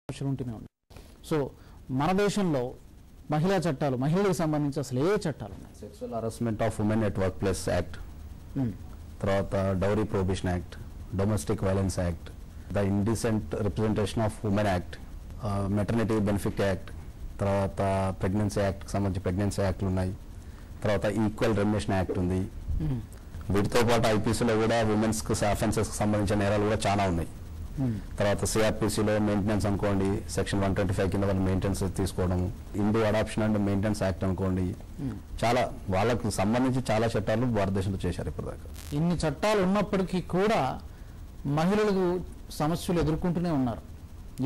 ఉంటూనే ఉంది. సో మన దేశంలో మహిళా చట్టాలు, మహిళలకు సంబంధించి అసలు ఏ చట్టాలు ఉన్నాయి? Sexual harassment of women at workplace act, తర్వాత dowry prohibition act, domestic violence act, the indecent representation of women act, maternity benefit act, తర్వాత ప్రెగ్నెన్సీ యాక్ట్కి సంబంధించి ప్రెగ్నెన్సీ యాక్ట్లు ఉన్నాయి, తర్వాత ఈక్వల్ రెమ్యునరేషన్ యాక్ట్ ఉంది. వీటితో పాటు ఐపీసీలో కూడా ఉమెన్స్కి అఫెన్సెస్కి సంబంధించిన నేరాలు కూడా చాలా ఉన్నాయి. తర్వాత సిఆర్పిసిలో మెయింటెనెన్స్ అనుకోండి, సెక్షన్ 125 కింద వాళ్ళు మెయింటెనెన్స్ తీసుకోవడం, Hindu adoption and maintenance act అనుకోండి, చాలా వాళ్ళకు సంబంధించి చాలా చట్టాలు భారతదేశంలో చేశారు ఇప్పటిదాకా. ఇన్ని చట్టాలు ఉన్నప్పటికీ కూడా మహిళలకు సమస్యలు ఎదుర్కొంటూనే ఉన్నారు.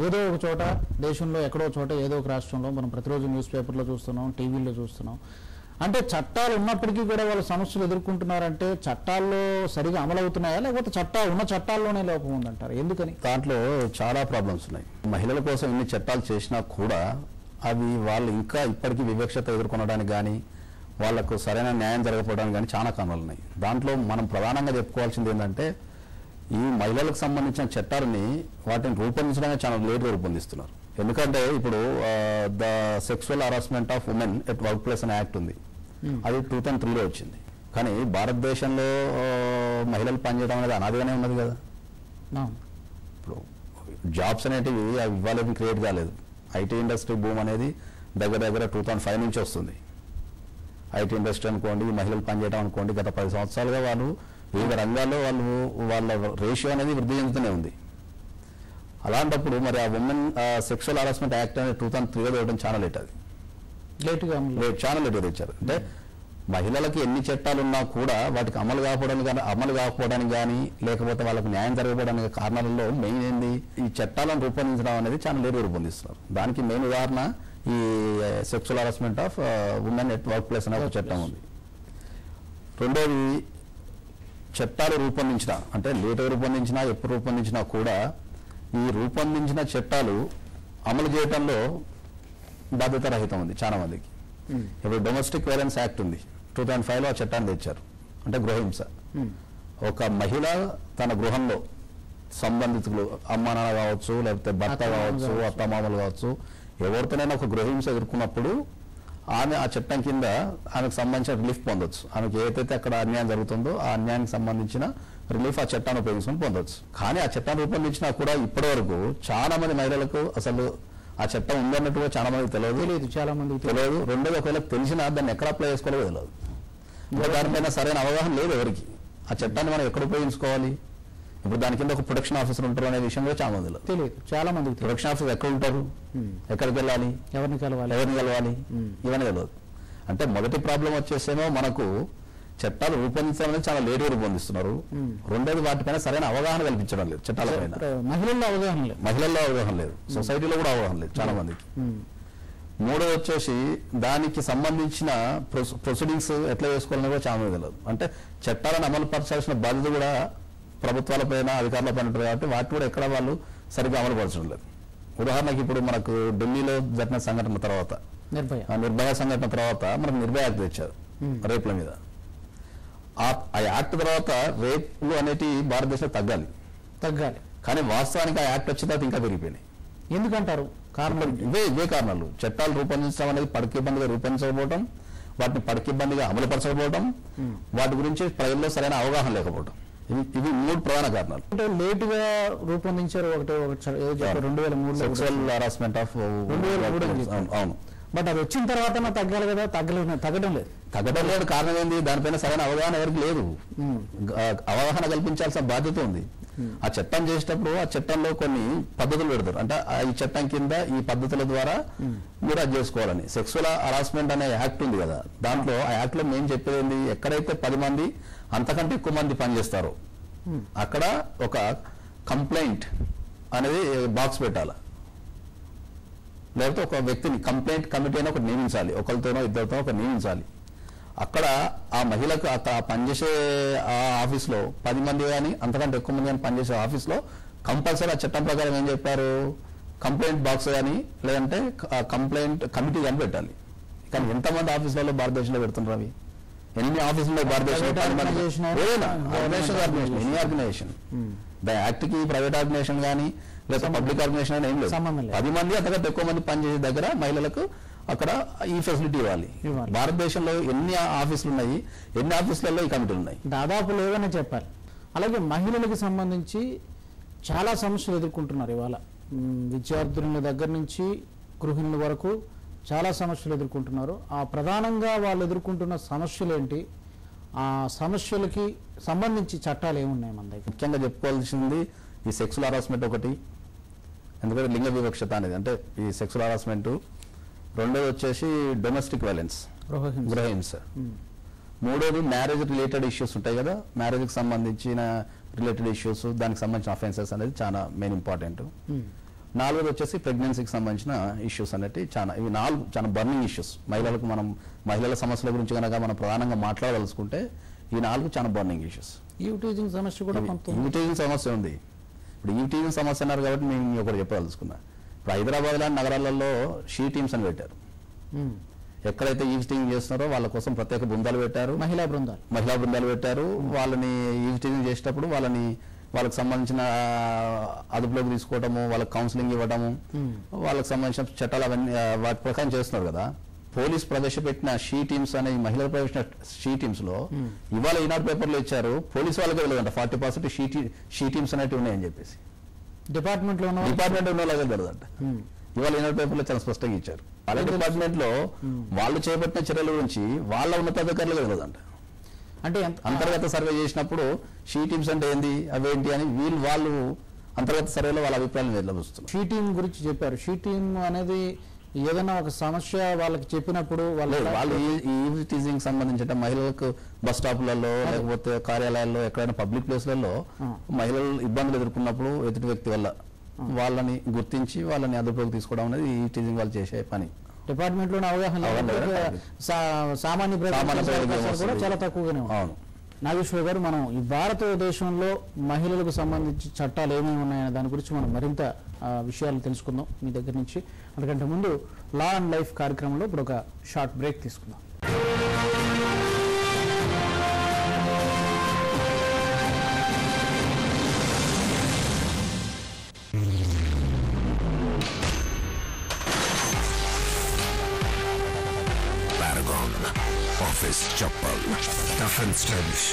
ఏదో ఒక చోట దేశంలో ఎక్కడో చోట ఏదో ఒక రాష్ట్రంలో మనం ప్రతిరోజు న్యూస్ పేపర్లో చూస్తున్నాం, టీవీలో చూస్తున్నాం. అంటే చట్టాలు ఉన్నప్పటికీ కూడా వాళ్ళు సమస్యలు ఎదుర్కొంటున్నారంటే చట్టాల్లో సరిగా అమలవుతున్నాయా, లేకపోతే ఉన్న చట్టాల్లోనే లోపం ఉందంటారు? ఎందుకని? దాంట్లో చాలా ప్రాబ్లమ్స్ ఉన్నాయి. మహిళల కోసం ఇన్ని చట్టాలు చేసినా కూడా అవి వాళ్ళు ఇంకా ఇప్పటికీ వివక్షత ఎదుర్కొనడానికి కానీ, వాళ్లకు సరైన న్యాయం జరగకపోవడానికి కానీ చాలా కారణాలు ఉన్నాయి. దాంట్లో మనం ప్రధానంగా చెప్పుకోవాల్సింది ఏంటంటే, ఈ మహిళలకు సంబంధించిన చట్టాలని వాటిని రూపొందించడానికి చాలా లేట్గా రూపొందిస్తున్నారు. ఎందుకంటే ఇప్పుడు the sexual harassment of women at work place అనే యాక్ట్ ఉంది, అది 2003లో వచ్చింది. కానీ భారతదేశంలో మహిళలు పనిచేయడం అనేది అనాదిగానే ఉన్నది కదా. ఇప్పుడు జాబ్స్ అనేటివి అవి ఇవాళ క్రియేట్ కాలేదు. ఐటీ ఇండస్ట్రీ బూమ్ అనేది దగ్గర 2005 నుంచి వస్తుంది. ఐటీ ఇండస్ట్రీ అనుకోండి, మహిళలు పనిచేయడం అనుకోండి, గత 10 సంవత్సరాలుగా వాళ్ళు వివిధ రంగాల్లో వాళ్ళ రేషియో అనేది వృద్ధి చెందుతూనే ఉంది. అలాంటప్పుడు మరి ఆ ఉమెన్ సెక్సువల్ హరాస్మెంట్ యాక్ట్ అనేది 2003లో వేయడం చాలా లేట్. అది చాలా లేట్గా తెచ్చారు. అంటే మహిళలకి ఎన్ని చట్టాలు ఉన్నా కూడా వాటికి అమలు కాకపోవడానికి కానీ, లేకపోతే వాళ్ళకి న్యాయం జరగకపోవడానికి కారణాలలో మెయిన్ ఏంది, ఈ చట్టాలను రూపొందించడం అనేది చాలా లేట్గా రూపొందిస్తున్నారు. దానికి మెయిన్ ఉదాహరణ ఈ sexual harassment of women at work place అనే ఒక చట్టం ఉంది. రెండోది, చట్టాలు రూపొందించిన అంటే లేట్గా రూపొందించినా ఎప్పుడు రూపొందించినా కూడా ఈ రూపొందించిన చట్టాలు అమలు చేయడంలో బాధ్యత రహితం ఉంది చాలా మందికి. ఇప్పుడు డొమెస్టిక్ వైలెన్స్ యాక్ట్ ఉంది, 2005లో ఆ చట్టాన్ని తెచ్చారు. అంటే గృహహింస. ఒక మహిళ తన గృహంలో సంబంధితులు అమ్మ నాన్న కావచ్చు, లేకపోతే భర్త కావచ్చు, అత్తమామలు కావచ్చు, ఎవరితోనైనా ఒక గృహహింస ఎదుర్కొన్నప్పుడు ఆమె ఆ చట్టం కింద ఆమెకు సంబంధించిన రిలీఫ్ పొందొచ్చు. ఆమెకు ఏదైతే అక్కడ అన్యాయం జరుగుతుందో ఆ అన్యాయానికి సంబంధించిన రిలీఫ్ ఆ చట్టాన్ని ఉపయోగించుకొని పొందొచ్చు. కానీ ఆ చట్టాన్ని రూపొందించినా కూడా ఇప్పటి వరకు చాలా మంది మహిళలకు అసలు ఆ చట్టం ఉందన్నట్టుగా చాలా మందికి తెలియదు. చాలా మందికి తెలియదు. రెండోది, ఒకవేళ తెలిసినా దాన్ని ఎక్కడ అప్లై చేసుకోవాలో తెలియదు. దానిపైన సరైన అవగాహన లేదు ఎవరికి. ఆ చట్టాన్ని మనం ఎక్కడ ఉపయోగించుకోవాలి, ఇప్పుడు దాని కింద ఒక ప్రొటెక్షన్ ఆఫీసర్ ఉంటారు అనే విషయం కూడా చాలా మందిలో తెలియదు. చాలా మందికి ప్రొటెక్షన్ ఆఫీసర్ ఎక్కడ ఉంటారు, ఎక్కడికి వెళ్ళాలి, ఎవరిని కలవాలి ఇవన్నీ తెలియదు. అంటే మొదటి ప్రాబ్లం వచ్చేసేమో మనకు చట్టాలు రూపొందించడం అనేది చాలా లేట్గా రూపొందిస్తున్నారు. రెండోది, వాటిపైన సరైన అవగాహన కల్పించడం లేదు. చట్టాలపైన మహిళల్లో అవగాహన లేదు, సొసైటీలో కూడా అవగాహన లేదు చాలా మందికి. మూడోది వచ్చేసి దానికి సంబంధించిన ప్రొసీడింగ్స్ ఎట్లా చేసుకోవాలని కూడా చాలా మంది తెలియదు. అంటే చట్టాలను అమలు పరచాల్సిన బాధ్యత కూడా ప్రభుత్వాలపైన, అధికారులపైన ఉంటుంది కాబట్టి వాటి కూడా ఎక్కడ వాళ్ళు సరిగ్గా అమలు పరచడం లేదు. ఉదాహరణకి ఇప్పుడు మనకు ఢిల్లీలో జరిగిన సంఘటన తర్వాత, నిర్భయ సంఘటన తర్వాత మనకు నిర్భయ యాక్ట్ తెచ్చారు రేపుల మీద. ఆ యాక్ట్ తర్వాత రేపులు అనేటివి భారతదేశంలో తగ్గాలి. కానీ వాస్తవానికి ఆ యాక్ట్ వచ్చిన తర్వాత ఇంకా పెరిగిపోయినాయి. ఎందుకంటారు? కారణం ఇవే కారణాలు. చట్టాలు రూపొందించడం అనేది పడకిబ్బందిగా రూపొందించకపోవడం, వాటిని పడకిబ్బందిగా అమలుపరచకపోవడం, వాటి గురించి ప్రజల్లో సరైన అవగాహన లేకపోవడం, ఇవి 3 ప్రధాన కారణాలు. అంటే లేటుగా రూపొందించారు. 2003 సెక్సువల్ హరాస్మెంట్ ఆఫ్ 2003. అవును. బట్ అది వచ్చిన తర్వాత తగ్గాలి కదా, తగ్గడం లేదు. కారణం ఏంది? దానిపైన సరైన అవగాహన ఎవరికి లేదు. అవగాహన కల్పించాల్సిన బాధ్యత ఉంది. ఆ చట్టం చేసేటప్పుడు ఆ చట్టంలో కొన్ని పద్ధతులు పెడతారు. అంటే ఈ చట్టం కింద ఈ పద్ధతుల ద్వారా మీరు అది చేసుకోవాలని. సెక్సువల్ హరాస్మెంట్ అనే యాక్ట్ ఉంది కదా, దాంట్లో ఆ యాక్ట్ లో మేము చెప్పేది ఏంది, ఎక్కడైతే 10 మంది అంతకంటే ఎక్కువ మంది పనిచేస్తారో అక్కడ ఒక కంప్లైంట్ అనేది బాక్స్ పెట్టాలి. లేకపోతే ఒక వ్యక్తిని కంప్లైంట్ కమిటీ అని ఒకటి నియమించాలి, ఒకరితోనో ఇద్దరితో ఒక నియమించాలి. అక్కడ ఆ మహిళకు పనిచేసే ఆ ఆఫీస్లో 10 మంది కానీ అంతకంటే ఎక్కువ మంది కానీ పనిచేసే ఆఫీస్లో కంపల్సరీ ఆ చట్టం ప్రకారం ఏం చెప్పారు, కంప్లైంట్ బాక్స్ కానీ లేదంటే కంప్లైంట్ కమిటీ కానీ పెట్టాలి. కానీ ఎంతమంది ఆఫీసులలో భారతదేశంలో పెడుతున్నారు? అవి ఎన్ని ఆఫీసుల్లో భారతదేశంలో? Any organization. ద యాక్ట్ కి ప్రైవేట్ ఆర్గనైజేషన్ కానీ లేదా పబ్లిక్ ఆర్గనైజేషన్ అయినా ఏం లేదు. సంబంధం లేదు. 10 మంది అంతకంటే ఎక్కువ మంది పనిచేసే దగ్గర మహిళలకు అక్కడ ఈ ఫెసిలిటీ ఇవ్వాలి. భారతదేశంలో ఎన్ని ఆఫీసులు ఉన్నాయి, ఎన్ని ఆఫీసులలో ఈ కమిటీలు ఉన్నాయి? దాదాపు లేవనే చెప్పాలి. అలాగే మహిళలకు సంబంధించి చాలా సమస్యలు ఎదుర్కొంటున్నారు ఇవాళ. విద్యార్థుల దగ్గర నుంచి గృహిణుల వరకు చాలా సమస్యలు ఎదుర్కొంటున్నారు. ఆ ప్రధానంగా వాళ్ళు ఎదుర్కొంటున్న సమస్యలు ఏంటి, ఆ సమస్యలకి సంబంధించి చట్టాలు ఏమున్నాయి మన దగ్గర? ముఖ్యంగా చెప్పుకోవాల్సింది ఈ సెక్సువల్ హరాస్మెంట్ ఒకటి, ఎందుకంటే లింగ వివక్షత అనేది, అంటే ఈ సెక్సువల్ హరాస్మెంట్. రెండోది వచ్చేసి డొమెస్టిక్ వైలెన్స్, గృహహింస. మూడోది మ్యారేజ్ రిలేటెడ్ ఇష్యూస్ ఉంటాయి కదా, మ్యారేజ్కి సంబంధించిన రిలేటెడ్ ఇష్యూస్, దానికి సంబంధించిన అఫెన్సెస్ అనేది చాలా మెయిన్ ఇంపార్టెంట్. నాలుగోది వచ్చేసి ప్రెగ్నెన్సీకి సంబంధించిన ఇష్యూస్ అనేవి ఇవి 4 చాలా బర్నింగ్ ఇష్యూస్. మహిళలకు మహిళల సమస్యల గురించి కనుక మనం ప్రధానంగా మాట్లాడదలుచుకుంటే ఈ 4 చాలా బర్నింగ్ ఇష్యూస్. ఈవ్టీజింగ్ సమస్య కూడా ఈవ్టీజింగ్ సమస్య ఉంది. ఇప్పుడు ఈవ్టీజింగ్ సమస్య అన్నారు కాబట్టి నేను ఒకటి చెప్పదలుచుకున్నా. ఇప్పుడు హైదరాబాద్ లాంటి నగరాలలో షీ టీమ్స్ అని పెట్టారు. ఎక్కడైతే ఈవ్టీజింగ్ చేస్తున్నారో వాళ్ళ కోసం ప్రత్యేక బృందాలు పెట్టారు, మహిళా బృందాలు పెట్టారు. వాళ్ళని ఈవ్టీజింగ్ చేసేటప్పుడు వాళ్ళకి సంబంధించిన అదుపులోకి తీసుకోవడము, వాళ్ళకి కౌన్సిలింగ్ ఇవ్వడము, వాళ్ళకి సంబంధించిన చట్టాలు అవన్నీ వాటి ప్రకారం చేస్తున్నారు కదా. పోలీస్ ప్రవేశపెట్టిన షీ టీమ్స్ అనే మహిళలు ప్రవేశపెట్టిన షీ టీమ్స్ లో ఇవాళ ఈనాడు పేపర్లో ఇచ్చారు, పోలీసు వాళ్ళకే తెలియదంట 40% షీ టీమ్స్ అనేవి ఉన్నాయని చెప్పేసి. డిపార్ట్మెంట్ ఉన్న వాళ్ళకే తెలియదంట. ఇవాళ ఈనాడు పేపర్లో చాలా స్పష్టంగా ఇచ్చారు. వాళ్ళ డిపార్ట్మెంట్ లో వాళ్ళు చేపట్టిన చర్యల గురించి వాళ్ళ ఉన్నతాధికారులకు తెలియదంట. అంటే అంతర్గత సర్వే చేసినప్పుడు షీ టీమ్స్ అంటే ఏంది, అవేంటి అని వాళ్ళు అంతర్గత సర్వేలో వాళ్ళ అభిప్రాయాలు వెళ్ళబోస్తున్నారు. షీ టీమ్ గురించి చెప్పారు. షీ టీమ్ అనేది ఏదైనా ఒక సమస్య వాళ్ళకి చెప్పినప్పుడు వాళ్ళు ఈ టీజింగ్ సంబంధించిన మహిళలకు బస్ స్టాపులలో లేకపోతే కార్యాలయాల్లో ఎక్కడైనా పబ్లిక్ ప్లేస్లలో మహిళలు ఇబ్బందులు ఎదుర్కొన్నప్పుడు ఎదుటి వ్యక్తి వల్ల వాళ్ళని గుర్తించి వాళ్ళని అదుపులోకి తీసుకోవడం అనేది ఈ టీజింగ్ వాళ్ళు చేసే పని. డిపార్ట్మెంట్ లోని అవగాహన సామాన్య కూడా చాలా తక్కువగానే ఉంది. నాగేశ్వర్ గారు, మనం ఈ భారతదేశంలో మహిళలకు సంబంధించి చట్టాలు ఏమేమి ఉన్నాయనే దాని గురించి మనం మరింత విషయాలు తెలుసుకుందాం మీ దగ్గర నుంచి. అందుకంటే ముందు లా అండ్ లైఫ్ కార్యక్రమంలో ఇప్పుడు ఒక షార్ట్ బ్రేక్ తీసుకుందాం. Office Chappal, tough and stylish.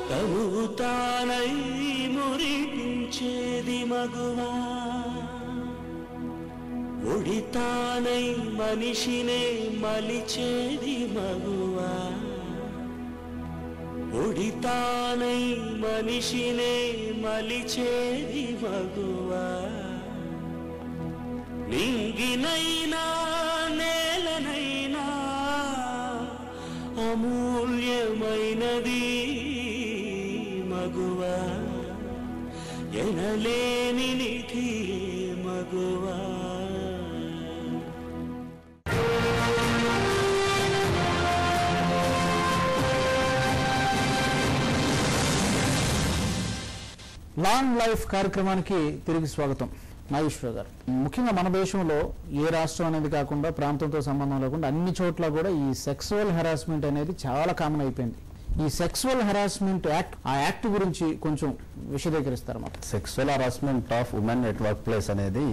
తనుతానై మురిపించేది మగువా, ఒడితానై మనిషినే మలిచేది మగువా, ఒడితానై మనిషినే మలిచేది మగువా, నింగినైనా నేలనైనా అమూల్యమైనది మగువా, ఎనలేని నిధి మగువా. లాంగ్ లైఫ్ కార్యక్రమానికి తిరిగి స్వాగతం. నాగేశ్వర్ గారు, ముఖ్యంగా మన దేశంలో ఏ రాష్ట్రం అనేది కాకుండా ప్రాంతంతో సంబంధం లేకుండా అన్ని చోట్ల కూడా ఈ సెక్సువల్ హెరాస్మెంట్ అనేది చాలా కామన్ అయిపోయింది. ఈ సెక్సువల్ హెరాస్మెంట్ యాక్ట్, ఆ యాక్ట్ గురించి కొంచెం విశదీకరిస్తారు మాకు. Sexual harassment of women at work place అనేది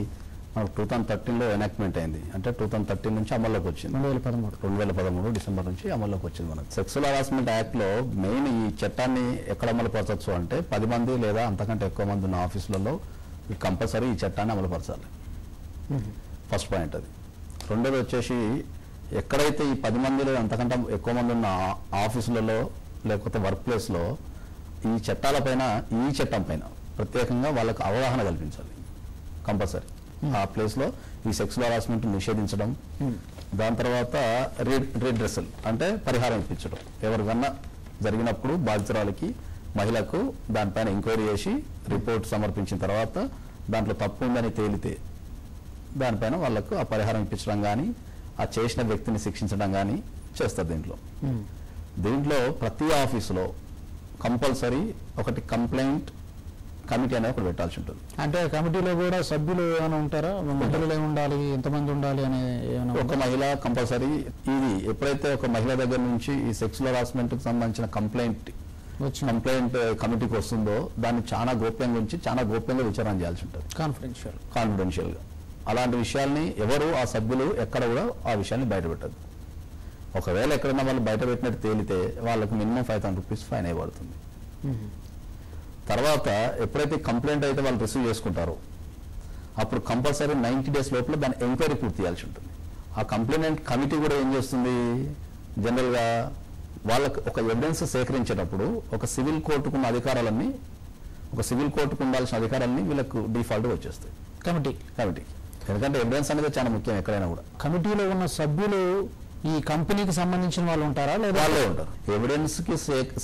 మనకు 2013లో ఎనాక్ట్మెంట్ అయింది. అంటే 2013 నుంచి అమల్లోకి వచ్చింది. 2013 డిసెంబర్ నుంచి అమల్లోకి వచ్చింది. మనకు సెక్సువల్ హెరాస్మెంట్ యాక్ట్ లో మెయిన్ ఈ చట్టాన్ని ఎక్కడ అమలుపరచవచ్చు అంటే 10 మంది లేదా అంతకంటే ఎక్కువ మంది ఉన్న ఆఫీసులలో కంపల్సరీ ఈ చట్టాన్ని అమలుపరచాలి. ఫస్ట్ పాయింట్ అది. రెండోది వచ్చేసి ఎక్కడైతే ఈ 10 మంది లేదా అంతకంటే ఎక్కువ మంది ఉన్న ఆఫీసులలో లేకపోతే వర్క్ ప్లేస్లో ఈ చట్టాలపైన ఈ చట్టం పైన ప్రత్యేకంగా వాళ్ళకు అవగాహన కల్పించాలి కంపల్సరీ. ఆ ప్లేస్లో ఈ సెక్సువల్ హరాస్మెంట్ నిషేధించడం, దాని తర్వాత రీడ్రెసల్ అంటే పరిహారం ఇప్పించడం. ఎవరికన్నా జరిగినప్పుడు బాధితురాలకి మహిళకు దానిపైన ఎంక్వైరీ చేసి రిపోర్ట్ సమర్పించిన తర్వాత దాంట్లో తప్పు ఉందని తేలితే దానిపైన వాళ్ళకు ఆ పరిహారం ఇప్పించడం కానీ ఆ చేసిన వ్యక్తిని శిక్షించడం కానీ చేస్తారు. దీంట్లో ప్రతి ఆఫీసులో కంపల్సరీ ఒకటి కంప్లైంట్ కమిటీ అనేది ఒకటి పెట్టాల్సి ఉంటుంది. అంటే కమిటీలో కూడా సభ్యులు ఏమైనా ఉంటారా? మహిళలు ఉండాలి, ఎంతమంది ఉండాలి అనే ఒక మహిళ కంపల్సరీ. ఇది ఎప్పుడైతే ఒక మహిళ దగ్గర నుంచి ఈ సెక్సువల్ హరాస్మెంట్ కి సంబంధించిన కంప్లైంట్ కమిటీకి వస్తుందో దాన్ని చాలా గోప్యంగా ఉంచి చాలా గోప్యంగా విచారణ చేయాల్సి ఉంటుంది, కాన్ఫిడెన్షియల్ గా. అలాంటి విషయాల్ని ఎవరు ఆ సభ్యులు ఎక్కడ కూడా ఆ విషయాన్ని బయటపెట్టదు. ఒకవేళ ఎక్కడైనా వాళ్ళు బయట పెట్టినట్టు తేలితే వాళ్ళకు మినిమం 5,000 రూపీస్ ఫైన్ అయిపడుతుంది. తర్వాత ఎప్పుడైతే కంప్లైంట్ అయితే వాళ్ళు రిసీవ్ చేసుకుంటారో అప్పుడు కంపల్సరీ 90 days లోపల దాని ఎంక్వైరీ పూర్తి చేయాల్సి ఉంటుంది. ఆ కంప్లైంట్ కమిటీ కూడా ఏం చేస్తుంది, జనరల్గా వాళ్ళకు ఒక ఎవిడెన్స్ సేకరించేటప్పుడు ఒక సివిల్ కోర్టుకున్న అధికారాలన్నీ, ఒక సివిల్ కోర్టుకు ఉండాల్సిన అధికారాలన్నీ వీళ్ళకు డిఫాల్ట్ వచ్చేస్తాయి కమిటీకి. ఎందుకంటే ఎవిడెన్స్ అనేది చాలా ముఖ్యం ఎక్కడైనా కూడా. కమిటీలో ఉన్న సభ్యులు ఈ కంపెనీకి సంబంధించిన వాళ్ళు ఉంటారా లేదా? వాళ్ళే ఉంటారు. ఎవిడెన్స్ కి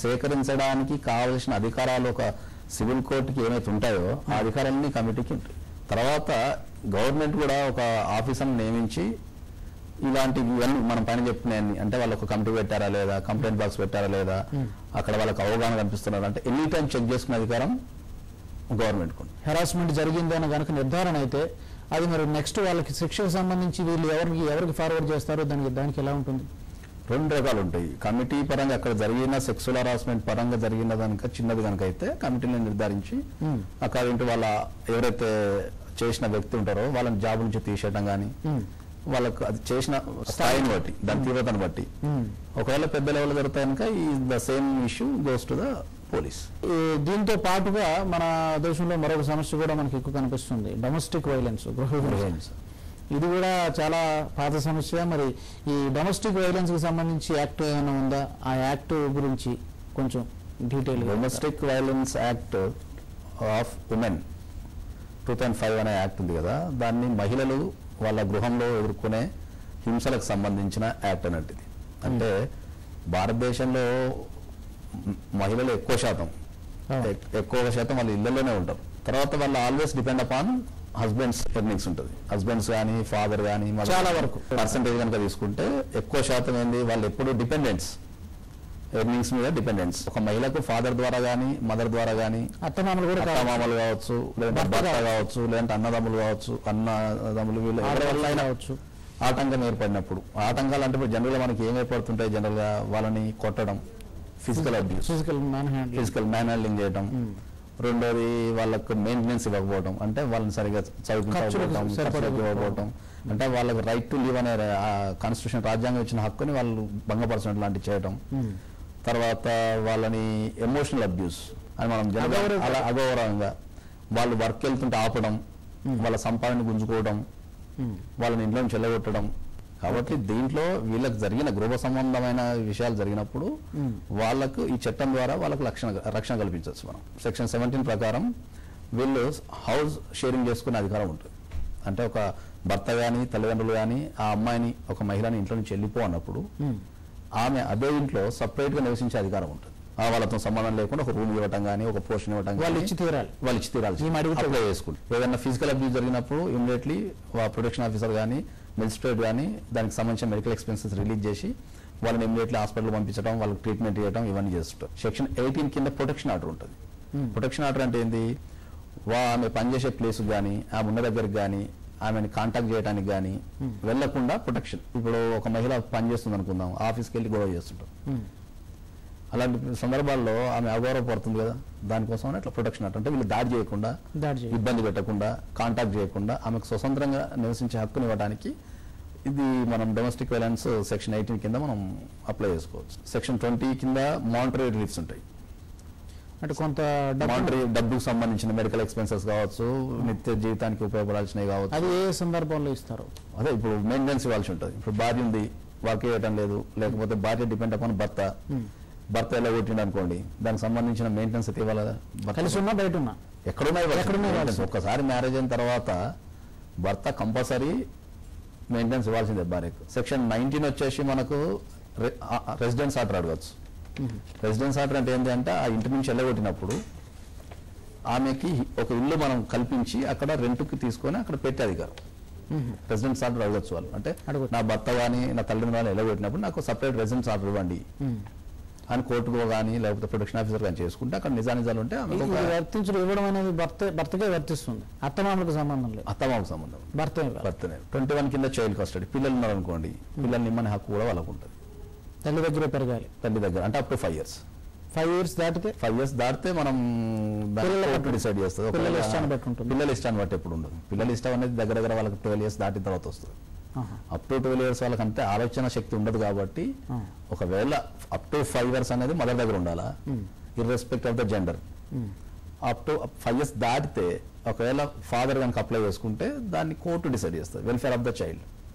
సేకరించడానికి కావలసిన అధికారాలు ఒక సివిల్ కోర్టుకి ఏమైతే ఉంటాయో ఆ అధికారాలన్నీ కమిటీకి ఉంటాయి. తర్వాత గవర్నమెంట్ కూడా ఒక ఆఫీసర్ని నియమించి ఇలాంటివి ఇవన్నీ మనం పైన చెప్తున్నాయని, అంటే వాళ్ళు ఒక కమిటీ పెట్టారా లేదా, కంప్లైంట్ బాక్స్ పెట్టారా లేదా, అక్కడ వాళ్ళకి అవగాహన కనిపిస్తున్నారు అంటే ఎనీ టైం చెక్ చేసుకునే అధికారం గవర్నమెంట్ కు. హెరాస్మెంట్ జరిగిందని కనుక నిర్ధారణ అయితే అది మరి నెక్స్ట్ వాళ్ళకి శిక్షకు సంబంధించి వీళ్ళు ఎవరికి ఫార్వర్డ్ చేస్తారో దానికి ఎలా ఉంటుంది? 2 రకాలు ఉంటాయి. కమిటీ పరంగా అక్కడ జరిగిన సెక్సువల్ హరాస్మెంట్ పరంగా జరిగిన కనుక చిన్నది కనుక అయితే కమిటీని నిర్ధారించి అకార్డింగ్ టు వాళ్ళ ఎవరైతే చేసిన వ్యక్తి ఉంటారో వాళ్ళని జాబ్ నుంచి తీసేయడం కానీ, వాళ్ళకు అది చేసిన స్థాయిని బట్టి దాని తీవ్రతను బట్టి, ఒకవేళ పెద్ద లెవెల్ జరుగుతాయి కనుక ఈ the same issue goes to the police. దీంతో పాటుగా మన దేశంలో మరొక సమస్య కూడా మనకి ఎక్కువ కనిపిస్తుంది, డొమెస్టిక్ వైలెన్స్, గృహ వైలెన్స్. ఇది కూడా చాలా పాత సమస్య. మరి ఈ డొమెస్టిక్ వైలెన్స్ కి సంబంధించి యాక్ట్ ఏమైనా ఉందా? ఆ యాక్ట్ గురించి కొంచెం detail. Domestic violence act of women 2005 అనే యాక్ట్ ఉంది కదా, దాన్ని మహిళలు వాళ్ళ గృహంలో ఎదుర్కొనే హింసలకు సంబంధించిన యాక్ట్ అన్నట్టుది. అంటే భారతదేశంలో మహిళలు ఎక్కువ శాతం వాళ్ళ ఇళ్లలోనే ఉంటారు. తర్వాత వాళ్ళు always depend upon husbands earnings ఉంటుంది. హస్బెండ్స్ కానీ ఫాదర్ కానీ చాలా వరకు పర్సంటేజ్ కనుక తీసుకుంటే ఎక్కువ శాతం ఏంది, వాళ్ళు ఎప్పుడు డిపెండెంట్స్, ఎర్నింగ్స్ మీద డిపెండెంట్స్. ఒక మహిళకు ఫాదర్ ద్వారా కానీ మదర్ ద్వారా కానీ, అత్తమామలు కావచ్చు, లేదంటే భర్త కావచ్చు, లేదంటే అన్నదమ్ములు కావచ్చు, అన్నదమ్ములు వీళ్ళు ఎవరి కావచ్చు, ఆటంకం ఏర్పడినప్పుడు, ఆటంకాలు అంటే ఇప్పుడు జనరల్గా మనకి ఏమైపడుతుంటాయి, జనరల్గా వాళ్ళని కొట్టడం, physical abuse, physical man handling చేయడం. రెండోది వాళ్ళకు మెయింటెనెన్స్ ఇవ్వకపోవడం, అంటే వాళ్ళని సరిగా చదువుకోవడం, అంటే వాళ్ళకి రైట్ టు లివ్ అనే కాన్స్టిట్యూషన్ రాజ్యాంగం ఇచ్చిన హక్కుని వాళ్ళు భంగపరచడం లాంటివి చేయడం. తర్వాత వాళ్ళని ఎమోషనల్ అబ్యూస్ అని మనం అలా అగౌరవంగా వాళ్ళు వర్క్ వెళ్తుంటే ఆపడం, వాళ్ళ సంపాదన గుంజుకోవడం, వాళ్ళని ఇంట్లో నుంచి వెళ్ళగొట్టడం. కాబట్టి దీంట్లో వీళ్ళకి జరిగిన గృహ సంబంధమైన విషయాలు జరిగినప్పుడు వాళ్ళకు ఈ చట్టం ద్వారా వాళ్ళకు రక్షణ కల్పించవచ్చు. మనం సెక్షన్ 17 ప్రకారం వీళ్ళు హౌస్ షేరింగ్ చేసుకునే అధికారం ఉంటుంది. అంటే ఒక భర్త కానీ తల్లిదండ్రులు కానీ ఆ అమ్మాయిని, ఒక మహిళని ఇంట్లో నుంచి వెళ్ళిపో అన్నప్పుడు ఆమె అదే ఇంట్లో సపరేట్ గా నివసించే అధికారం ఉంటుంది. వాళ్ళతో సంబంధం లేకుండా ఒక రూమ్ ఇవ్వటం కానీ, ఒక పోర్షన్ ఇవ్వటం కానీ వాళ్ళు ఇచ్చి తీరాలి అప్లై చేసుకుంటారు. ఏదైనా ఫిజికల్ అబ్యూస్ జరిగినప్పుడు ఇమీడియట్లీ ప్రొటెక్షన్ ఆఫీసర్ కానీ మెజిస్ట్రేట్ కానీ దానికి సంబంధించిన మెడికల్ ఎక్స్పెన్సెస్ రిలీజ్ చేసి వాళ్ళని ఇమీడియట్లీ హాస్పిటల్ పంపించడం, వాళ్ళకి ట్రీట్మెంట్ ఇవ్వడం, ఇవన్నీ చేస్తుంటారు. సెక్షన్ 18 కింద ప్రొటెక్షన్ ఆర్డర్ ఉంటుంది. ప్రొటెక్షన్ ఆర్డర్ అంటే ఏంది, ఆమె పనిచేసే ప్లేస్ కానీ, ఆమె ఉన్న దగ్గరికి కానీ, ఆమెను కాంటాక్ట్ చేయడానికి కానీ వెళ్లకుండా ప్రొటెక్షన్. ఇప్పుడు ఒక మహిళ పనిచేస్తుంది అనుకుందాం, ఆఫీస్కి వెళ్ళి గొడవ చేస్తుంటాం, అలాంటి సందర్భాల్లో ఆమె అగౌరవపడుతుంది కదా, దానికోసం అట్లా ప్రొటెక్షన్ అంటే వీళ్ళు దాడి చేయకుండా, ఇబ్బంది పెట్టకుండా, కాంటాక్ట్ చేయకుండా ఆమెకు స్వతంత్రంగా నివసించే హక్కుని ఇవ్వడానికి ఇది మనం డొమెస్టిక్ వైలెన్స్ సెక్షన్ 18 కింద మనం అప్లై చేసుకోవచ్చు. సెక్షన్ 20 కింద మానిటరీ రిలీఫ్స్ ఉంటాయి. అంటే కొంత డబ్బుకు సంబంధించిన మెడికల్ ఎక్స్పెన్సెస్ కావచ్చు, నిత్య జీవితానికి ఉపయోగపడాల్సినవి కావచ్చు. అది ఏ సందర్భంలో ఇస్తారు? అదే ఇప్పుడు మెయింటెనెన్స్ ఇవ్వాల్సి ఉంటుంది. ఇప్పుడు భార్య ఉంది, వర్క్ చేయటం లేదు, లేకపోతే భార్య డిపెండ్ అపాన్ భర్త, భర్త ఎలా కొట్టిండు అనుకోండి, దానికి సంబంధించిన మెయింటెనెన్స్ అయితే ఇవ్వాలి కదా. కలిసి ఉన్నా బయట ఉన్నా ఎక్కడున్నా ఎక్కడున్నా ఇవ్వాల్సిందే. ఒక్కసారి మ్యారేజ్ అయిన తర్వాత భర్త కంపల్సరీ మెయింటెనెన్స్ ఇవ్వాల్సిందే భార్యకు. సెక్షన్ 19 వచ్చేసి మనకు రెసిడెన్స్ ఆర్డర్ అడగచ్చు. రెసిడెన్స్ ఆర్డర్ అంటే ఏంటంటే ఆ ఇంటి నుంచి వెళ్ళగొట్టినప్పుడు ఆమెకి ఒక ఇల్లు మనం కల్పించి అక్కడ రెంట్కి తీసుకొని అక్కడ పెట్టే అధికారం రెసిడెన్స్ ఆర్డర్ అడగచ్చు వాళ్ళు. అంటే నా భర్త కానీ నా తల్లిదండ్రులు కానీ వెళ్ళగొట్టినప్పుడు నాకు సపరేట్ రెసిడెన్స్ ఆర్డర్ ఇవ్వండి అని కోర్టుకో కానీ లేకపోతే ప్రొటెక్షన్ ఆఫీసర్ కానీ చేసుకుంటే అక్కడ నిజానిజాలు ఉంటే ఆమె వర్తించడం ఇవ్వడం అనేది భర్తకే వర్తిస్తుంది, అత్తమామలకు సంబంధం లేదు. అత్తమామకు సంబంధం భర్తనే 21 కింద చైల్డ్ కస్టడీ. పిల్లలు ఉన్నారనుకోండి, పిల్లల్ని ఇమ్మని హక్కు కూడా వాళ్ళకు ఉంటుంది. తల్లి దగ్గర పెరగాలి. తల్లి దగ్గర అంటే అప్ టు 5 years. 5 years దాటితే 5 years దాటితే మనం డిసైడ్ చేస్తుంది. పిల్లల ఇష్టాన్ని బట్టి ఉంటుంది. పిల్లల ఇష్టాన్ని బట్టి ఎప్పుడు ఉండదు. పిల్లల ఇష్టం అనేది దగ్గర వాళ్ళకి 12 years దాటిన తర్వాత వస్తుంది. అప్ టు 12 years వాళ్ళకి అంటే ఆలోచన శక్తి ఉండదు కాబట్టి ఒకవేళ అప్ టు 5 years అనేది మదర్ దగ్గర ఉండాలా, irrespective of the gender. Up to 5 years దాటితే ఒకవేళ ఫాదర్ కనుక అప్లై చేసుకుంటే దాన్ని కోర్టు డిసైడ్ చేస్తుంది. వెల్ఫేర్ ఆఫ్ ద చైల్డ్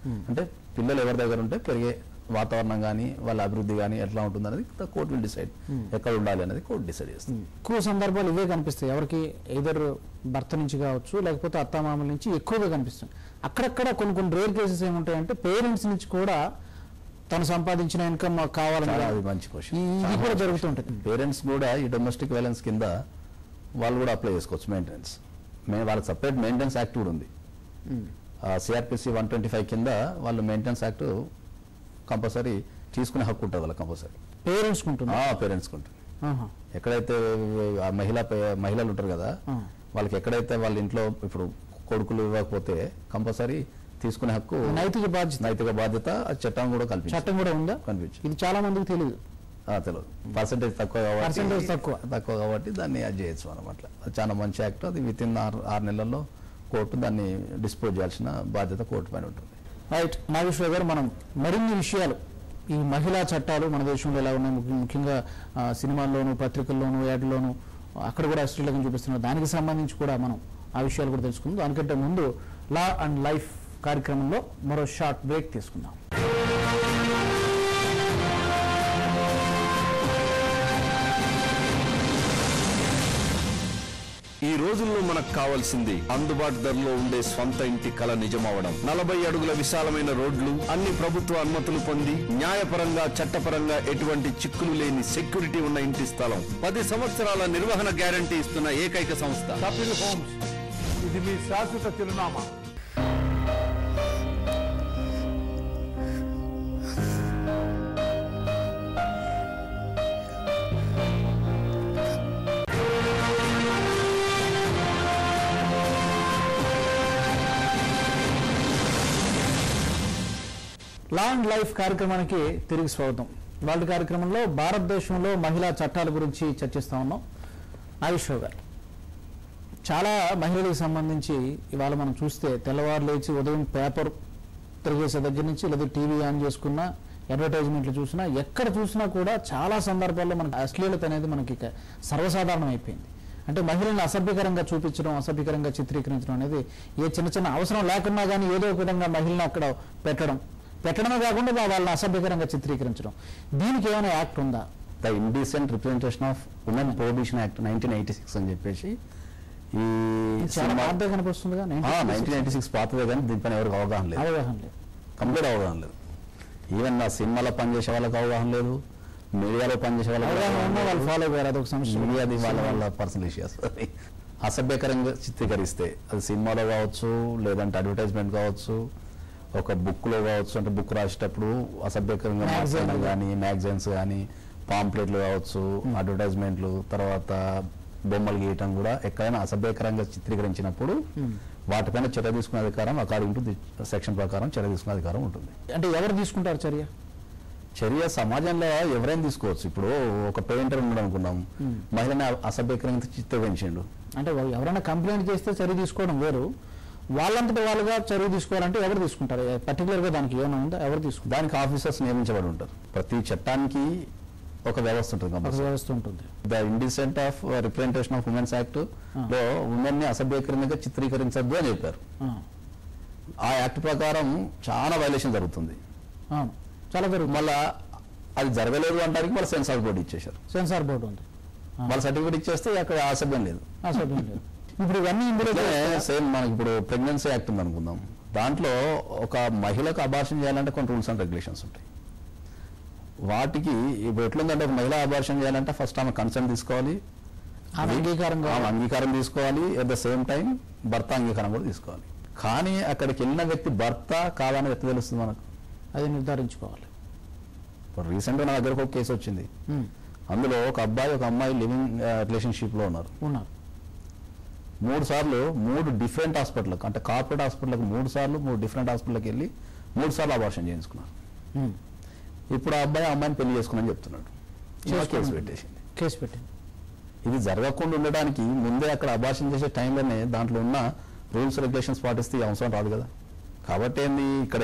అంటే పిల్లలు ఎవరి దగ్గర ఉంటే పెరిగే వాతావరణం కానీ వాళ్ళ అభివృద్ధి కానీ ఎట్లా ఉంటుంది అనేది కోర్టు విల్ డిసైడ్. ఎక్కడ ఉండాలి అనేది కోర్టు డిసైడ్ చేస్తుంది. ఎక్కువ సందర్భాలు ఇవే కనిపిస్తాయి. ఎవరికి ఎయిదర్ భర్త నుంచి కావచ్చు లేకపోతే అత్తామామల నుంచి ఎక్కువగా కనిపిస్తుంది. అక్కడక్కడ కొన్ని రేర్ కేసెస్ ఏముంటాయంటే పేరెంట్స్ నుంచి కూడా తను సంపాదించిన ఇన్కమ్ కావాలని, అది మంచి క్వశ్చన్. ఇది కూడా జరుగుతుంటుంది. పేరెంట్స్ కూడా ఈ డొమెస్టిక్ వైలెన్స్ కింద వాళ్ళు కూడా అప్లై చేసుకోవచ్చు మెయింటెనెన్స్. వాళ్ళకి సపరేట్ మెయింటెనెన్స్ యాక్ట్ కూడా ఉంది. సిఆర్పిసి 125 కింద వాళ్ళు మెయింటెనెన్స్ యాక్ట్ కంపల్సరీ తీసుకునే హక్కు ఉంటుంది వాళ్ళకి. కంపల్సరీ పేరెంట్స్ పేరెంట్స్కి ఉంటుంది. ఎక్కడైతే మహిళలు ఉంటారు కదా వాళ్ళకి ఎక్కడైతే వాళ్ళ ఇంట్లో ఇప్పుడు కొడుకులు ఇవ్వకపోతే కంపల్సరీ తీసుకునే హక్కు, నైతిక బాధ్యత చట్టం కూడా చట్టం కూడా ఉందా కనిపించింది. ఇది చాలా మందికి తెలియదు. తెలియదు. పర్సెంటేజ్ తక్కువ కాబట్టి దాన్ని అది చేయొచ్చు మనం. అట్లా అది చాలా మంచి యాక్ట్. అది విత్ ఇన్ 6 నెలల్లో కోర్టు దాన్ని డిస్పోజ్ చేయాల్సిన బాధ్యత కోర్టు పైన ఉంటుంది. రైట్ నాగేశ్వర గారు, మనం మరిన్ని విషయాలు ఈ మహిళా చట్టాలు మన దేశంలో ఎలా ఉన్నాయి, ముఖ్యంగా సినిమాల్లోనూ పత్రికల్లోనూ యాడ్లోనూ అక్కడ కూడా స్త్రీలను చూపిస్తున్నారు, దానికి సంబంధించి కూడా మనం ఆ విషయాలు కూడా తెలుసుకుందాం. దానికంటే ముందు లా అండ్ లైఫ్ కార్యక్రమంలో మరో షార్ట్ బ్రేక్ తీసుకుందాం. ఈ రోజుల్లో మనకు కావాల్సింది అందుబాటు ధరలో ఉండే స్వంత ఇంటి కల నిజమవడం. 40 అడుగుల విశాలమైన రోడ్లు, అన్ని ప్రభుత్వ అనుమతులు పొంది న్యాయపరంగా చట్టపరంగా ఎటువంటి చిక్కులు లేని సెక్యూరిటీ ఉన్న ఇంటి స్థలం. 10 సంవత్సరాల నిర్వహణ గ్యారంటీ ఇస్తున్న ఏకైక సంస్థ కపిల్ హోమ్స్. ఇది మీ శాశ్వత చిరునామా. లా అండ్ లైఫ్ కార్యక్రమానికి తిరిగి స్వాగతం. వాళ్ళ కార్యక్రమంలో భారతదేశంలో మహిళా చట్టాల గురించి చర్చిస్తా ఉన్నాం. నాగేశ్వర గారు, చాలా మహిళలకు సంబంధించి ఇవాళ మనం చూస్తే తెల్లవారు లేచి ఉదయం పేపర్ తిరిగేసే దగ్గర నుంచి లేదా టీవీ ఆన్ చేసుకున్నా అడ్వర్టైజ్మెంట్లు చూసినా ఎక్కడ చూసినా కూడా చాలా సందర్భాల్లో మనకి అశ్లీలత అనేది మనకి సర్వసాధారణం అయిపోయింది. అంటే మహిళలను అసభ్యకరంగా చూపించడం, అసభ్యకరంగా చిత్రీకరించడం అనేది ఏ చిన్న అవసరం లేకున్నా కానీ ఏదో ఒక విధంగా మహిళను అక్కడ పెట్టడమే కాకుండా వాళ్ళని అసభ్యకరంగా చిత్రీకరించడం. దీనికి ఏమైనా యాక్ట్ ఉందా? The indecent representation of women prohibition act 1986 అని చెప్పేసి ఈ పాతదే కనిపిస్తుందిగా. 1996 పాతదే కానీ దీనిపైన ఎవరికి అవగాహన లేదు. కంప్లీట్ అవగాహన లేదు. ఈవెన్ నా సినిమాలో పనిచేసే వాళ్ళకి అవగాహన లేదు, మీడియాలో పనిచేసే వాళ్ళు ఫాలో అయ్యారు. అదొక సమస్య. మీడియాది వాళ్ళ పర్సనల్ ఇష్యూస్. అసభ్యకరంగా చిత్రీకరిస్తే అది సినిమాలో కావచ్చు, లేదంటే అడ్వర్టైజ్మెంట్ కావచ్చు, ఒక బుక్లో కావచ్చు, అంటే బుక్ రాసేటప్పుడు అసభ్యకరంగా మాట్లాడడం కానీ, మ్యాగజైన్స్ కానీ, పాంప్లెట్లు కావచ్చు, అడ్వర్టైజ్మెంట్లు, తర్వాత బొమ్మలు గీయటం కూడా ఎక్కడైనా అసభ్యకరంగా చిత్రీకరించినప్పుడు వాటిపైన చర్య తీసుకునే అధికారం అకార్డింగ్ టు ది సెక్షన్ ప్రకారం చర్య తీసుకునే అధికారం ఉంటుంది. అంటే ఎవరు తీసుకుంటారు చర్య? సమాజంలో ఎవరైనా తీసుకోవచ్చు. ఇప్పుడు ఒక పెయింటర్ ఉన్నాడు అనుకున్నాం, మహిళని అసభ్యకరంగా చిత్రీకరించిండు అంటే ఎవరైనా కంప్లైంట్ చేస్తే చర్య తీసుకోవడం వేరు, వాళ్ళంతటి వాళ్ళుగా చర్య తీసుకోవాలంటే ఎవరు తీసుకుంటారు? పర్టికులర్ గా దానికి ఏమైనా ఉందా? ఎవరు తీసుకుంటారు? దానికి ఆఫీసర్స్ నియమించబడి ఉంటారు. ప్రతి చట్టానికి ఒక వ్యవస్థ ఉంటుంది. The indecent of representation of women's act లో ఉమెన్ ని అసభ్యకరంగా చిత్రీకరించద్దు అని చెప్పారు. ఆ యాక్ట్ ప్రకారం చాలా వైలేషన్ జరుగుతుంది. చాలా జరుగుతుంది. మళ్ళా అది జరగలేదు అంటానికి వాళ్ళ సెన్సార్ బోర్డు ఇచ్చేశారు. సెన్సార్ బోర్డు ఉంది, వాళ్ళ సర్టిఫికేట్ ఇచ్చేస్తే అక్కడ అసభ్యం లేదు. అసభ్యం లేదు. ఇప్పుడు ఇవన్నీ ఇందులో సేమ్ మనకి ఇప్పుడు ప్రెగ్నెన్సీ యాక్ట్ ఉంది అనుకుందాం, దాంట్లో ఒక మహిళకు అబార్షన్ చేయాలంటే కొన్ని రూల్స్ అండ్ రెగ్యులేషన్స్ ఉంటాయి. వాటికి ఇప్పుడు ఎట్లుందంటే ఒక మహిళ అబార్షన్ చేయాలంటే ఫస్ట్ ఆమె కన్సెంట్ తీసుకోవాలి, ఆమె అంగీకారం తీసుకోవాలి, ఎట్ ద సేమ్ టైం భర్త అంగీకారం కూడా తీసుకోవాలి. కానీ అక్కడికి వెళ్ళిన వ్యక్తి భర్త కాదని వ్యక్తి తెలుస్తుంది మనకు, అది నిర్ధారించుకోవాలి. ఇప్పుడు రీసెంట్గా నా దగ్గరకు ఒక కేసు వచ్చింది, అందులో ఒక అబ్బాయి ఒక అమ్మాయి లివింగ్ రిలేషన్షిప్లో ఉన్నారు. 3 సార్లు 3 డిఫరెంట్ హాస్పిటల్కి, అంటే కార్పొరేట్ హాస్పిటల్కి 3 సార్లు 3 డిఫరెంట్ హాస్పిటల్కి వెళ్ళి 3 సార్లు అబార్షన్ చేయించుకున్నారు. ఇప్పుడు ఆ అబ్బాయి అమ్మాయిని పెళ్లి చేసుకుని చెప్తున్నాడు, కేసు పెట్టింది. ఇది జరగకుండా ఉండడానికి ముందే అక్కడ అబార్షన్ చేసే టైంలోనే దాంట్లో ఉన్న రూల్స్ రెగ్యులేషన్స్ పాటిస్తే అవసరం రాదు కదా. కాబట్టి ఇక్కడ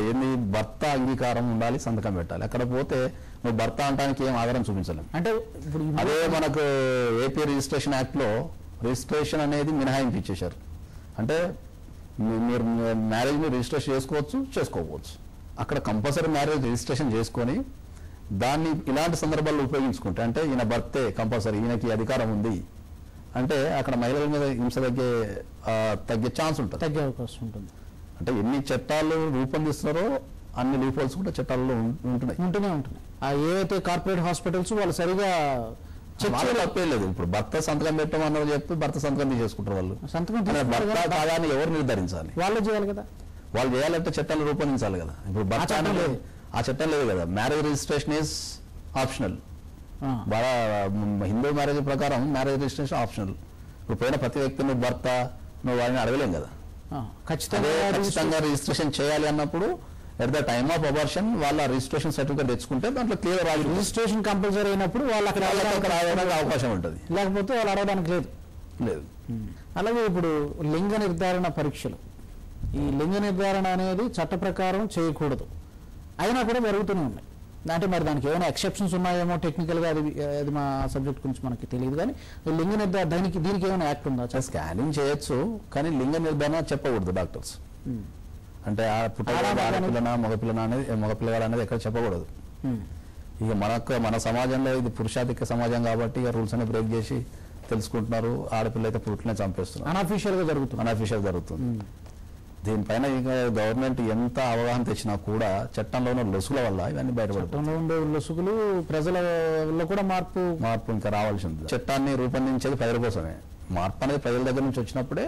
భర్త అంగీకారం ఉండాలి, సంతకం పెట్టాలి. అక్కడ పోతే నువ్వు భర్త అనడానికి ఏం ఆధారం చూపించలేము. అంటే అదే మనకు ఏపీ రిజిస్ట్రేషన్ యాక్ట్లో రిజిస్ట్రేషన్ అనేది మినహాయింపు ఇచ్చేశారు. అంటే మీరు మ్యారేజ్ని రిజిస్ట్రేషన్ చేసుకోవచ్చు. అక్కడ కంపల్సరీ మ్యారేజ్ రిజిస్ట్రేషన్ చేసుకొని దాన్ని ఇలాంటి సందర్భాల్లో ఉపయోగించుకుంటే, అంటే ఈయన భర్తే కంపల్సరీ, ఈయనకి అధికారం ఉంది అంటే అక్కడ మహిళల మీద హింస తగ్గే ఛాన్స్ ఉంటుంది, తగ్గే అవకాశం ఉంటుంది. అంటే ఎన్ని చట్టాలు రూపొందిస్తున్నారో అన్ని లూప్హోల్స్ కూడా చట్టాల్లో ఉంటూనే ఉంటుంది. ఏవైతే కార్పొరేట్ హాస్పిటల్స్ వాళ్ళు సరిగా తప్పే లేదు. ఇప్పుడు భర్త సంతకం పెట్టమన్నారు చెప్పి భర్త సంతకం తీసేసుకుంటారు వాళ్ళు. సంతకం భర్త కాదని ఎవరు నిర్ధారించాలి? వాళ్ళే చేయాలి కదా. వాళ్ళు చేయాలంటే చట్టాలు రూపొందించాలి కదా. ఇప్పుడు భర్త ఆ చట్టం లేదు కదా. Marriage registration is optional. Hindu marriage ప్రకారం మ్యారేజ్ రిజిస్ట్రేషన్ ఆప్షనల్. ఇప్పుడు పోయిన ప్రతి వ్యక్తి నువ్వు భర్త నువ్వు వాడిని అడగలేం కదా. ఖచ్చితంగా రిజిస్ట్రేషన్ చేయాలి అన్నప్పుడు at the time of abortion వాళ్ళ రిజిస్ట్రేషన్ సర్టిఫికేట్ తెచ్చుకుంటే దాంట్లో క్లియర్ రాదు. రిజిస్ట్రేషన్ కంపల్సరీ అయినప్పుడు వాళ్ళు అక్కడ రావడానికి అవకాశం ఉంటుంది, లేకపోతే వాళ్ళు అడగడానికి లేదు. అలాగే ఇప్పుడు లింగ నిర్ధారణ పరీక్షలు, ఈ లింగ నిర్ధారణ అనేది చట్ట ప్రకారం చేయకూడదు, అయినా కూడా జరుగుతూనే ఉన్నాయి. అంటే మరి దానికి ఏమైనా ఎక్సెప్షన్స్ ఉన్నాయేమో టెక్నికల్గా, అది మా సబ్జెక్ట్ గురించి మనకి తెలియదు. కానీ లింగ నిర్ధారణ దీనికి ఏమైనా యాక్ట్ ఉందా? స్కానింగ్ చేయొచ్చు కానీ లింగ నిర్ధారణ చెప్పకూడదు డాక్టర్స్. అంటే ఆ ఆడపిల్లనా మగపిల్లగాడు అనేది ఎక్కడ చెప్పకూడదు. ఇక మన సమాజంలో ఇది పురుషాధిక్య సమాజం కాబట్టి ఇక రూల్స్ అన్ని బ్రేక్ చేసి తెలుసుకుంటున్నారు. ఆడపిల్ల అయితే పురుషులనే చంపేస్తున్నారు, అన్అఫీషియల్ జరుగుతుంది. దీనిపైన ఇంకా గవర్నమెంట్ ఎంత అవగాహన తెచ్చినా కూడా చట్టంలో ఉన్న లొసుగుల వల్ల ఇవన్నీ బయటపడుతుంది. లొసుగులు ప్రజలలో కూడా మార్పు ఇంకా రావాల్సి ఉంది. చట్టాన్ని రూపొందించేది ప్రజల కోసమే. మార్పు అనేది ప్రజల దగ్గర నుంచి వచ్చినప్పుడే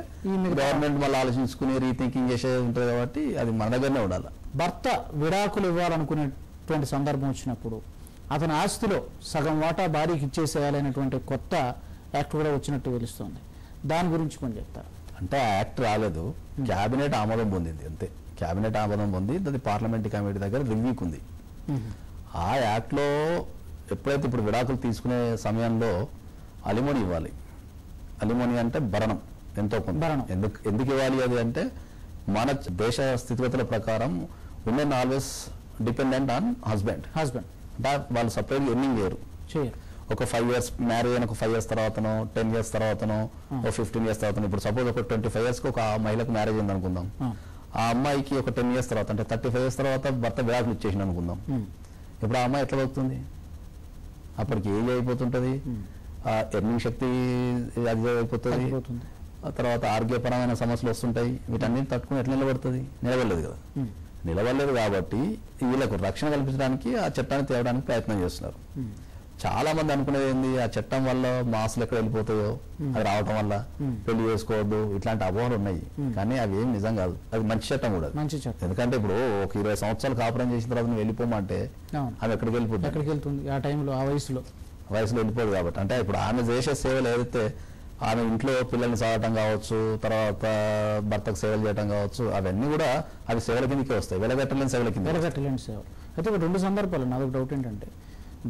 గవర్నమెంట్ మళ్ళీ ఆలోచించుకుని రీథింకింగ్ చేసేది ఉంటుంది కాబట్టి అది మన దగ్గరనే ఉండాలి. భర్త విడాకులు ఇవ్వాలనుకునేటువంటి సందర్భం వచ్చినప్పుడు అతని ఆస్తిలో సగం వాటా భార్యకి ఇచ్చేసేయాలనేటువంటి కొత్త యాక్ట్ కూడా వచ్చినట్టు తెలుస్తుంది. దాని గురించి కొంచెం చెప్తారు. అంటే ఆ యాక్ట్ రాలేదు, క్యాబినెట్ ఆమోదం పొందింది అంతే. క్యాబినెట్ ఆమోదం పొంది అది పార్లమెంటరీ కమిటీ దగ్గర రివ్యూకి ఉంది. ఆ యాక్ట్లో ఎప్పుడైతే ఇప్పుడు విడాకులు తీసుకునే సమయంలో అలిమోని ఇవ్వాలి. అలిమోని అంటే భరణం, ఎంతో కొంత. ఎందుకు ఇవ్వాలి అది అంటే మన దేశ స్థితిగతుల ప్రకారం women always dependent on husband. అంటే వాళ్ళు సపరేట్గా ఎర్నింగ్ చేయరు. ఒక 5 years మ్యారేజ్ అయిన ఒక 5 years తర్వాతనో 10 years తర్వాతనో ఒక 15 years తర్వాత, ఇప్పుడు సపోజ్ ఒక 25 years ఒక మహిళకు మ్యారేజ్ అయింది అనుకుందాం. ఆ అమ్మాయికి ఒక 10 years తర్వాత అంటే 35 years తర్వాత భర్త విడాకులు ఇచ్చేసింది అనుకుందాం. ఇప్పుడు ఆ అమ్మాయి ఎట్లా బతుకుతుంది? అప్పటికి ఏజ్ అయిపోతుంటుంది, ఎర్నింగ్ శక్తి అది అయిపోతుంది, ఆ తర్వాత ఆరోగ్యపరమైన సమస్యలు వస్తుంటాయి. వీటన్నిటి తట్టుకుని ఎట్లా నిలబడుతుంది? నిలబడలేదు కదా. నిలబడలేదు కాబట్టి వీళ్ళకు రక్షణ కల్పించడానికి ఆ చట్టాన్ని తేవడానికి ప్రయత్నం చేస్తున్నారు. చాలా మంది అనుకునేది ఏంది, ఆ చట్టం వల్ల మాసులు ఎక్కడ వెళ్ళిపోతాయో అది రావటం వల్ల పెళ్లి చేసుకోవద్దు ఇట్లాంటి అపోహలు ఉన్నాయి. కానీ అవి ఏం నిజం కాదు. అది మంచి చట్టం కూడా. ఎందుకంటే ఇప్పుడు ఒక 20 సంవత్సరాలు కాపురం చేసిన తర్వాత నువ్వు వెళ్ళిపోమంటే అది ఎక్కడికి వెళ్తుంది? ఆ టైంలో ఆ వయసులో వెళ్ళిపోదు కాబట్టి. అంటే ఇప్పుడు ఆమె చేసే సేవలు ఏదైతే ఆమె ఇంట్లో పిల్లల్ని సాగటం కావచ్చు, తర్వాత భర్తకు సేవలు చేయడం కావచ్చు, అవన్నీ కూడా అవి సేవల కిందకే వస్తాయి. వెలగట్టలేని సేవల కింద. అయితే 2 సందర్భాలు. నాదొక డౌట్ ఏంటంటే,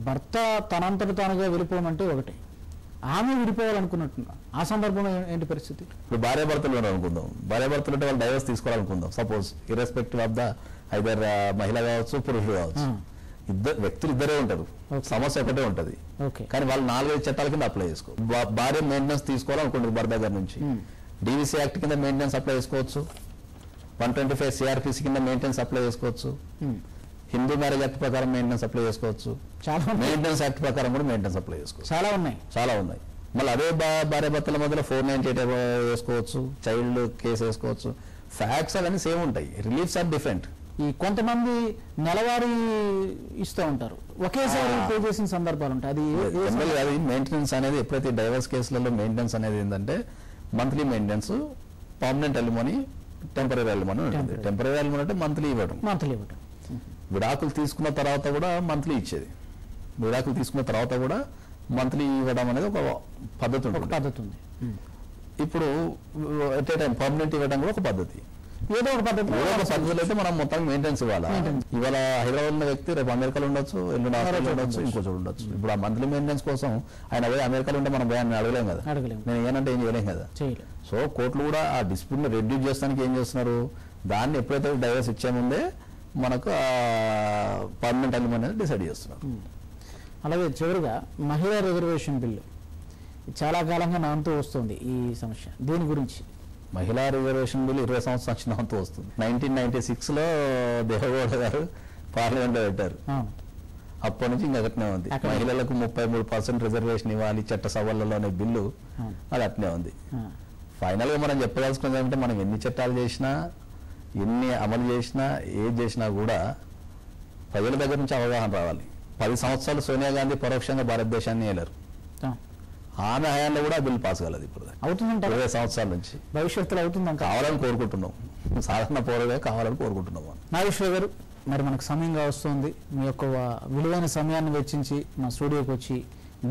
భర్త తనంతట తానుగా వెళ్ళిపోమంటే ఒకటి, ఆమె విడిపోవాలనుకున్నట్టున్నా ఆ సందర్భంలో ఏంటి పరిస్థితి? ఇప్పుడు భార్యాభర్తలు అనుకుందాం, భార్యాభర్తలు అంటే వాళ్ళు డైవర్స్ తీసుకోవాలనుకుందాం. Suppose irrespective of the either మహిళ కావచ్చు పురుషుడు కావచ్చు, వ్యక్తులు ఇద్దరే ఉంటారు, సమస్య ఒకటే ఉంటది. కానీ వాళ్ళు 4-5 చట్టాల కింద అప్లై చేసుకో. భార్య మెయింటెనెన్స్ తీసుకోవాలనుకుంటుంది భర్త దగ్గర నుంచి, డీవీసీ యాక్ట్ కింద మెయింటెనెన్స్ అప్లై చేసుకోవచ్చు, 125 CRPC కింద మెయింటెనెన్స్ అప్లై చేసుకోవచ్చు. హిందూ మ్యారేజ్ యాక్ట్ ప్రకారం మెయింటెనెన్స్ అప్లై చేసుకోవచ్చు, చాలా మెయింటెనెన్స్ యాక్ట్ ప్రకారం కూడా మెయింటెనెన్స్ అప్లై చేసుకోవచ్చు, చాలా ఉన్నాయి. చాలా ఉన్నాయి. మళ్ళీ అదే భార్య భర్తల మధ్యలో 498 వేసుకోవచ్చు, చైల్డ్ కేసు వేసుకోవచ్చు. ఫ్యాక్ట్స్ అవన్నీ సేమ్ ఉంటాయి, రిలీఫ్స్ ఆర్ డిఫరెంట్. ఈ కొంతమంది నెలవారీ ఇస్తూ ఉంటారు, ఒకేసారి పే చేసిన సందర్భాలు ఉంటాయి. అది మెయింటెనెన్స్ అనేది ఎప్పుడైతే డైవర్స్ కేసులలో మెయింటెనెన్స్ అనేది ఏంటంటే monthly maintenance, permanent alimony, temporary alimony ఉంటుంది. టెంపరీ అలిమనీ అంటే మంత్లీ ఇవ్వడం. విడాకులు తీసుకున్న తర్వాత కూడా మంత్లీ ఇచ్చేది, విడాకులు తీసుకున్న తర్వాత కూడా మంత్లీ ఇవ్వడం అనేది ఒక పద్ధతి ఉంటుంది. ఇప్పుడు ఎట్ ఏ టైం పర్మనెంట్ ఇవ్వడం కూడా ఒక పద్ధతి. ఏదో ఒక పద్ధతిలో అయితే మనం మొత్తం మెయింటెనెన్స్ ఇవ్వాలి. ఇవాళ హైదరాబాద్ ఉన్న వ్యక్తి రేపు అమెరికాలో ఉండొచ్చు, ఎల్లుండి ఆస్ట్రేలియాలో ఉండొచ్చు, ఇంకో చోటు ఉండొచ్చు. ఇప్పుడు ఆ మంత్లీ మెయింటెనెన్స్ కోసం ఆయన పోయి అమెరికాలో ఉంటే మనం భయాన్ని అడగలేం కదా, నేను ఏనంటే ఏం చేయలేం కదా. సో కోర్టులు కూడా ఆ డిస్ప్యూట్ ని రెడ్యూస్ చేస్తానికి ఏం చేస్తున్నారు, దాన్ని ఎప్పుడైతే డైవర్స్ ఇచ్చే ముందే మనకు పర్మనెంట్ అలిమనీ అనేది డిసైడ్ చేస్తున్నారు. అలాగే చివరిగా మహిళా రిజర్వేషన్ బిల్లు చాలా కాలంగా నాంతూ వస్తుంది ఈ సమస్య, దీని గురించి. మహిళా రిజర్వేషన్ బిల్లు 20 సంవత్సరాల నుంచి నాంతూ వస్తుంది. 1996లో దేవగౌడ గారు పార్లమెంట్ లో పెట్టారు, అప్పటి నుంచి ఇంకా అట్నే ఉంది. మహిళలకు 33% రిజర్వేషన్ ఇవ్వాలి చట్టసభలలోనే బిల్లు, అది అట్నే ఉంది. ఫైనల్ గా మనం చెప్పదలుచుకున్నది ఏమంటే, మనం ఎన్ని చట్టాలు చేసినా, ఎన్ని అమలు చేసినా, ఏది చేసినా కూడా ప్రజల దగ్గర నుంచి అవగాహన రావాలి. 10 సంవత్సరాలు సోనియా గాంధీ పరోక్షంగా భారతదేశాన్ని ఏలారు, ఆమె హయాంలో కూడా బిల్ పాస్ కాలేదు. ఇప్పుడు అవుతుందంటే 20 సంవత్సరాల నుంచి భవిష్యత్తులో అవుతుందని కావాలని కోరుకుంటున్నాం, సాధారణ పౌరులుగా కావాలని కోరుకుంటున్నాం. నాగేశ్వర గారు, మరి మనకు సమయంగా వస్తుంది, మీ యొక్క విలువైన సమయాన్ని వెచ్చించి మా స్టూడియోకి వచ్చి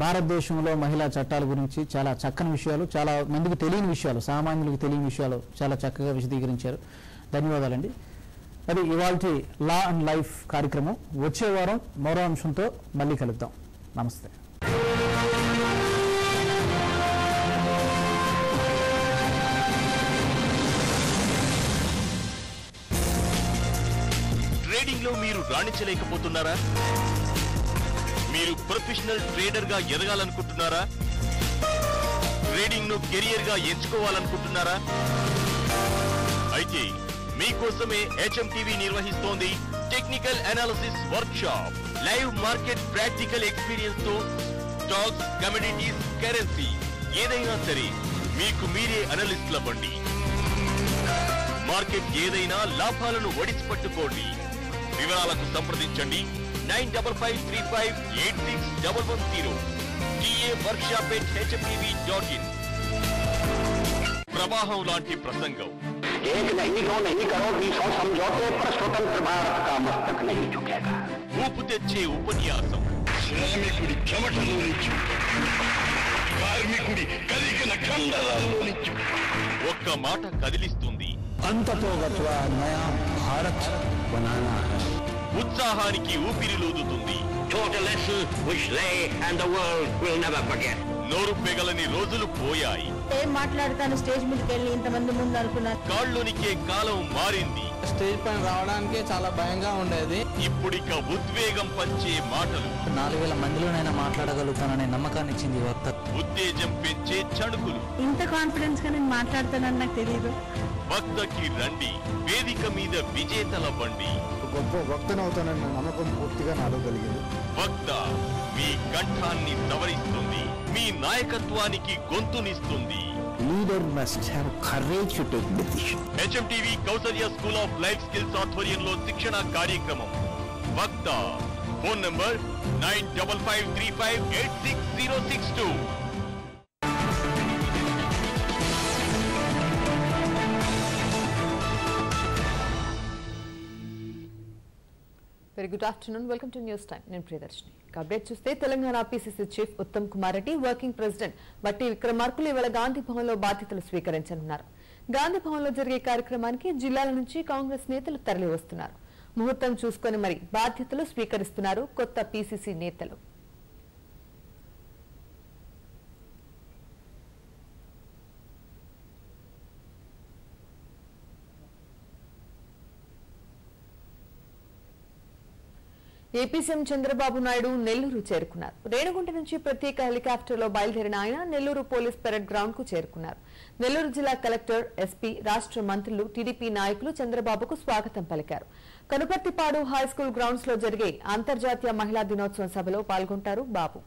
భారతదేశంలో మహిళా చట్టాల గురించి చాలా చక్కని విషయాలు, చాలా మందికి తెలియని విషయాలు, సామాన్యులకు తెలియని విషయాలు చాలా చక్కగా విశదీకరించారు. ధన్యవాదాలండి. అది ఇవాల్టి లా అండ్ లైఫ్ కార్యక్రమం. వచ్చే వారం మరో అంశంతో మళ్ళీ కలుద్దాం. నమస్తే. ట్రేడింగ్ లో మీరు రాణించలేకపోతున్నారా? మీరు ప్రొఫెషనల్ ట్రేడర్ గా ఎదగాలనుకుంటున్నారా? ట్రేడింగ్ ను కెరియర్ గా ఎంచుకోవాలనుకుంటున్నారా? అయితే మీకోసమే HMTV నిర్వహిస్తోంది technical analysis work shop. Live market practical experience తో స్టాక్స్, కమోడిటీస్, కరెన్సీ ఏదైనా సరే మీకు మీరే అనలిస్ట్ లవ్వండి. మార్కెట్ ఏదైనా లాభాలను ఒడిసి పట్టుకోండి. వివరాలకు సంప్రదించండి 9553586110 TA@hmtv.in. ప్రవాహం లాంటి ప్రసంగం. एक नहीं दो नहीं करोगी 100 समझौते पर स्वतंत्र भारत का मस्तक नहीं झुकेगा. ఊపు తెచ్చే ఉపన్యాసం. శ్రామికుడి చెమటలో నుంచి, కార్మికుడి కరిగిన కండరాల్లో నుంచి ఒక్క మాట కదిలిస్తుంది. అంతతో గత్వా నయా భారత్ బనానా హై. ఉత్సాహానికి ఊపిరిలూదుతుంది. Total lesson which they and the world will never forget. నోరు పెగలని రోజులు పోయాయి. ఏం మాట్లాడతాను స్టేజ్ మీదకి వెళ్ళి ఇంతమంది ముందు అనుకున్నాను. కాళ్ళునికే కాలం మారింది. స్టేజ్ పైన రావడానికి చాలా భయంగా ఉండేది. ఇప్పుడిక ఉద్వేగం పంచే మాటలు. 4000 మందిలోనైనా మాట్లాడగలుగుతాననే నమ్మకాన్ని ఇచ్చింది వక్త. ఉత్తేజం పెంచే చణుకులు. ఇంత కాన్ఫిడెన్స్ గా నేను మాట్లాడతానని నాకు తెలియదు. వక్తకి రండి, వేదిక మీద విజేతలవ్వండి. గొప్ప వక్తనవుతానన్న నమ్మకం పూర్తిగా నాలో కలిగింది. వక్త మీ కంఠాన్ని సవరిస్తుంది, మీ నాయకత్వానికి గొంతునిస్తుంది. Leader must have courage to take decision. HMTV Kousalya school of life skills ఆధ్వర్యంలో శిక్షణ కార్యక్రమం. వక్త. Phone number 9553586062. Very good afternoon. Welcome to news time. నేను ప్రియదర్శిని. అప్డేట్ చూస్తే Telangana PCC chief Uttam Kumar Reddy, working president Bhatti విక్రమార్కులు ఇవాళ గాంధీ భవన్ లో బాధ్యతలు స్వీకరించనున్నారు. గాంధీ భవన్ లో జరిగే కార్యక్రమానికి జిల్లాల నుంచి కాంగ్రెస్ నేతలు తరలి వస్తున్నారు. ముహూర్తం చూసుకొని మరి బాధ్యతలు స్వీకరిస్తున్నారు కొత్త PCC నేతలు. ఏపీ సీఎం చంద్రబాబు నాయుడు నెల్లూరు చేరుకున్నారు. రేణుగుంట నుంచి ప్రత్యేక హెలికాప్టర్లో బయలుదేరిన ఆయన నెల్లూరు పోలీస్ పెరేడ్ గ్రౌండ్ కు చేరుకున్నారు. నెల్లూరు జిల్లా కలెక్టర్, SP, రాష్ట్ర మంత్రులు, టీడీపీ నాయకులు చంద్రబాబుకు స్వాగతం పలికారు. కనుపర్తిపాడు హై స్కూల్ గ్రౌండ్స్ లో జరిగే అంతర్జాతీయ మహిళా దినోత్సవం సభలో పాల్గొంటారు బాబు.